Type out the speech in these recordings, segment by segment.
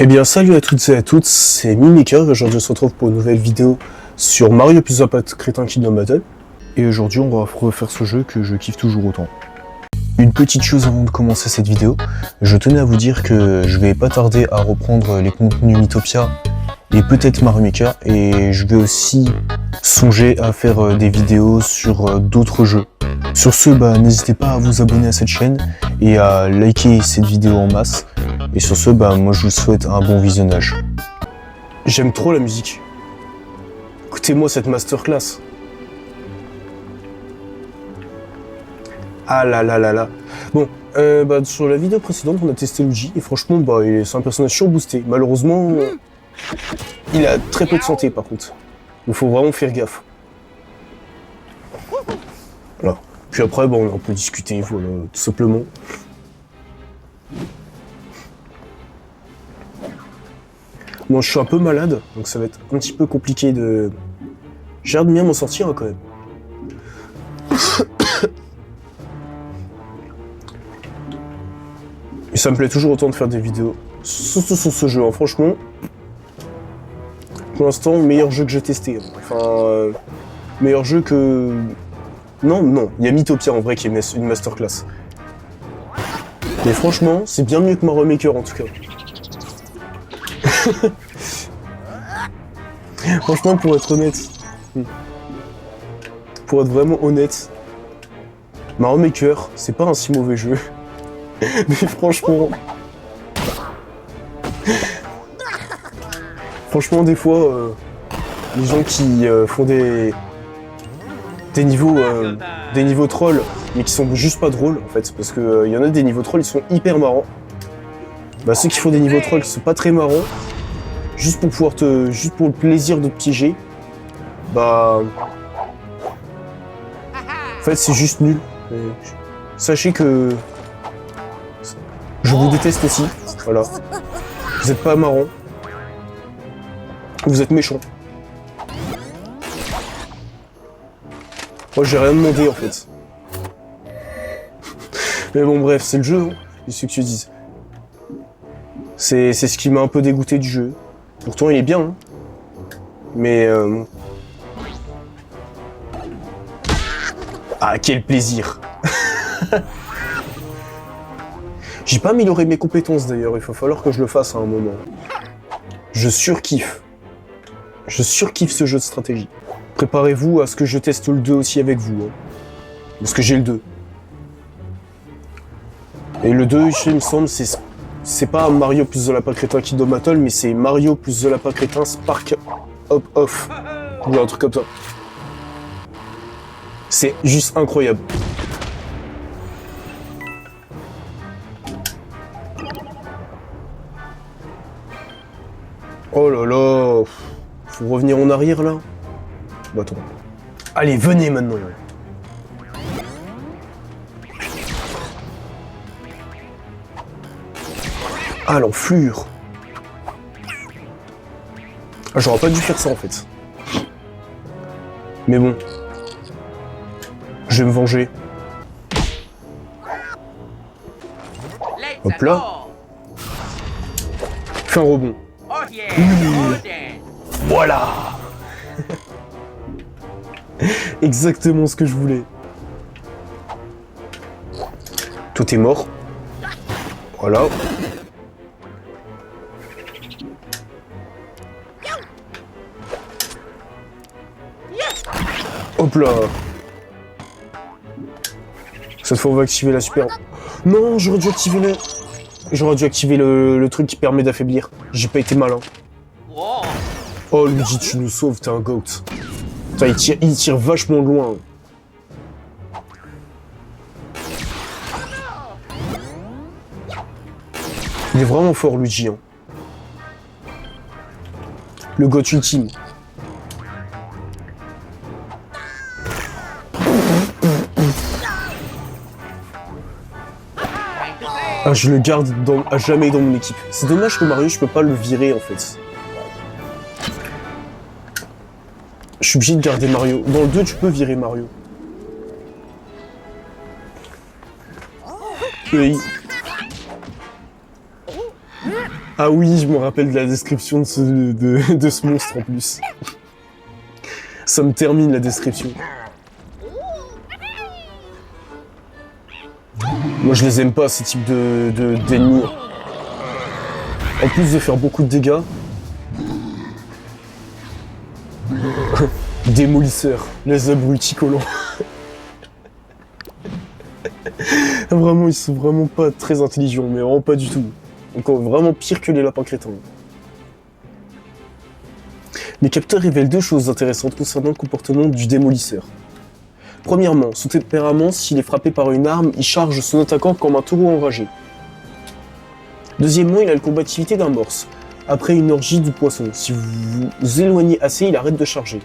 Eh bien salut à toutes et à tous, c'est Mimika, aujourd'hui on se retrouve pour une nouvelle vidéo sur Mario plus Zappa Crétin Kingdom Battle. Et aujourd'hui on va refaire ce jeu que je kiffe toujours autant. Une petite chose avant de commencer cette vidéo, je tenais à vous dire que je vais pas tarder à reprendre les contenus Mythopia et peut-être Mario Maker, et je vais aussi songer à faire des vidéos sur d'autres jeux. Sur ce, n'hésitez pas à vous abonner à cette chaîne et à liker cette vidéo en masse. Et sur ce, moi je vous souhaite un bon visionnage. J'aime trop la musique. Écoutez-moi cette masterclass. Ah là là là là. Bon, sur la vidéo précédente, on a testé Luigi et franchement, c'est un personnage surboosté. Malheureusement, il a très peu de santé par contre. Il faut vraiment faire gaffe. Voilà. Puis après, on peut discuter, voilà, tout simplement. Bon, je suis un peu malade, donc ça va être un petit peu compliqué de... J'ai l'air de bien m'en sortir quand même. Et ça me plaît toujours autant de faire des vidéos, surtout sur ce jeu, hein. Franchement. Pour l'instant, meilleur jeu que j'ai testé. Enfin, meilleur jeu que... Non, il y a Mythopia en vrai qui est une masterclass. Mais franchement, c'est bien mieux que Mario Maker en tout cas. Franchement, pour être honnête, pour être vraiment honnête, Mario Maker, c'est pas un si mauvais jeu. Mais franchement, des fois, les gens qui font des niveaux trolls, mais qui sont juste pas drôles en fait, parce que y en a des niveaux trolls, ils sont hyper marrants. Ceux qui font des niveaux trolls qui sont pas très marrants, juste pour le plaisir de te piéger, en fait c'est juste nul. Sachez que je vous déteste aussi, voilà. Vous êtes pas marrant, vous êtes méchant. Moi j'ai rien demandé en fait. Mais bon bref, c'est le jeu, hein, c'est ce que tu dis. C'est ce qui m'a un peu dégoûté du jeu. Pourtant il est bien, hein. Mais ah quel plaisir. J'ai pas amélioré mes compétences d'ailleurs, il va falloir que je le fasse à un moment. Je surkiffe. Je surkiffe ce jeu de stratégie. Préparez-vous à ce que je teste le 2 aussi avec vous, hein. Parce que j'ai le 2. Et le 2, il me semble, c'est pas Mario plus The Lapin Crétin Kingdom Battle, mais c'est Mario plus The Lapin Crétin Spark Hop Off. Ou un truc comme ça. C'est juste incroyable. Oh là là. Faut revenir en arrière là. Attends. Allez, venez maintenant. Ah, l'enflure. Ah, j'aurais pas dû faire ça en fait. Mais bon. Je vais me venger. Hop là. Fais un rebond. Voilà. Exactement ce que je voulais. Tout est mort. Voilà. Hop là. Cette fois on va activer la super... Non, j'aurais dû activer le truc qui permet d'affaiblir. J'ai pas été malin. Oh Luigi, tu nous sauves, t'es un goat. Putain, il tire vachement loin. Il est vraiment fort Luigi, hein. Le goat ultime. Ah, je le garde à jamais dans mon équipe. C'est dommage que Mario, je peux pas le virer en fait. Je suis obligé de garder Mario. Dans le 2, tu peux virer Mario. Oui. Ah oui, je me rappelle de la description de ce monstre en plus. Ça me termine la description. Moi je les aime pas ces types d'ennemis. En plus de faire beaucoup de dégâts. Démolisseur, les abrutis collants. Vraiment, ils sont vraiment pas très intelligents, mais vraiment pas du tout. Encore vraiment pire que les lapins crétins. Les capteurs révèlent deux choses intéressantes concernant le comportement du démolisseur. Premièrement, son tempérament, s'il est frappé par une arme, il charge son attaquant comme un taureau enragé. Deuxièmement, il a la combativité d'un morse. Après une orgie du poisson, si vous vous éloignez assez, il arrête de charger.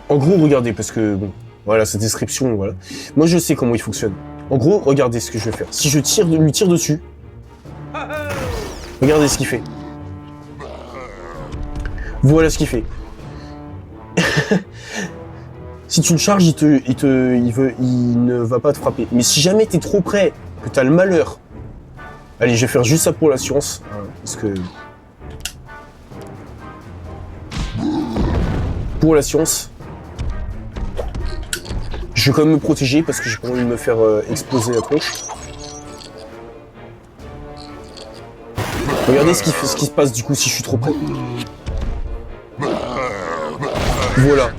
En gros, regardez, parce que, bon, voilà, cette description, voilà. Moi, je sais comment il fonctionne. En gros, regardez ce que je vais faire. Si je lui tire dessus, regardez ce qu'il fait. Voilà ce qu'il fait. Si tu le charges, il ne va pas te frapper. Mais si jamais t'es trop près, que t'as le malheur... Allez, je vais faire juste ça pour l'assurance. Parce que... Pour l'assurance... Je vais quand même me protéger parce que j'ai pas envie de me faire exploser la tronche. Regardez ce qui se passe du coup si je suis trop près. Voilà.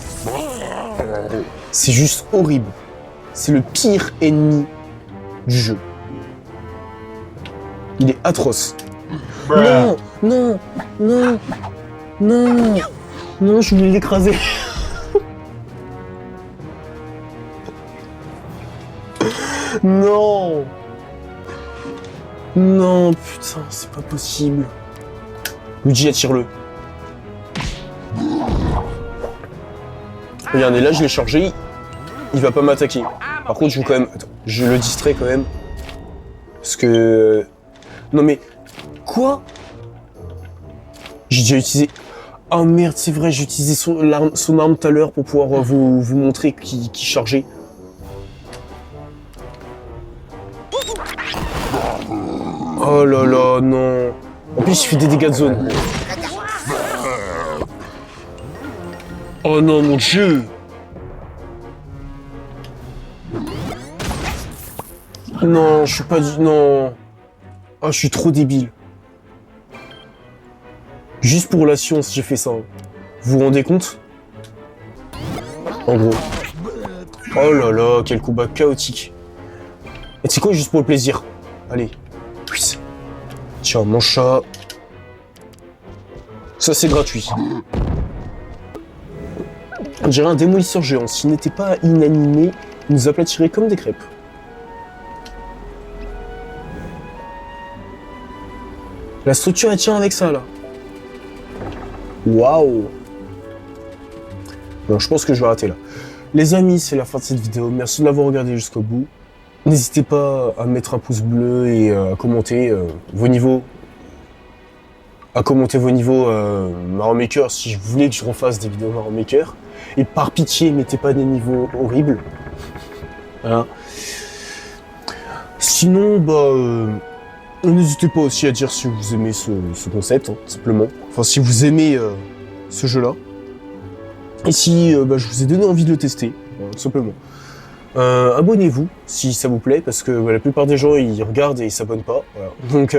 C'est juste horrible. C'est le pire ennemi du jeu. Il est atroce. Non, non, non, non, non, je voulais l'écraser. Non. Non, putain, c'est pas possible. Luigi, attire-le. Regardez, là, je l'ai chargé. Il va pas m'attaquer. Par contre, je vais quand même... Attends, je le distrais quand même. Parce que... Non mais... Quoi? J'ai déjà utilisé... Oh merde, c'est vrai, j'ai utilisé son arme tout à l'heure pour pouvoir vous montrer qui chargeait. Oh là là, non. En plus, il fait des dégâts de zone. Oh non, mon Dieu. Non, je suis pas du... Non. Oh, je suis trop débile. Juste pour la science, j'ai fait ça. Vous vous rendez compte? En gros. Oh là là, quel combat chaotique. Et tu sais quoi, juste pour le plaisir. Allez. Tiens, mange ça. Ça, c'est gratuit. On dirait un démolisseur géant. S'il n'était pas inanimé, il nous aplatirait comme des crêpes. La structure, elle tient avec ça, là. Waouh. Bon, je pense que je vais arrêter là. Les amis, c'est la fin de cette vidéo. Merci de l'avoir regardé jusqu'au bout. N'hésitez pas à mettre un pouce bleu et à commenter vos niveaux. Mario Maker si vous voulez que je refasse des vidéos Mario Maker. Et par pitié, mettez pas des niveaux horribles. Voilà. Sinon, n'hésitez pas aussi à dire si vous aimez ce concept, hein, simplement. Enfin, si vous aimez ce jeu-là. Et si je vous ai donné envie de le tester, tout simplement. Abonnez-vous si ça vous plaît, parce que la plupart des gens ils regardent et ils s'abonnent pas. Voilà. Donc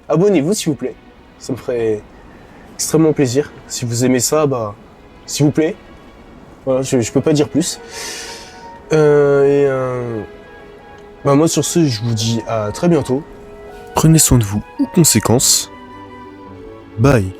abonnez-vous s'il vous plaît, ça me ferait extrêmement plaisir. Si vous aimez ça, s'il vous plaît. Voilà, je peux pas dire plus. Moi sur ce, je vous dis à très bientôt. Prenez soin de vous, aux conséquences. Bye.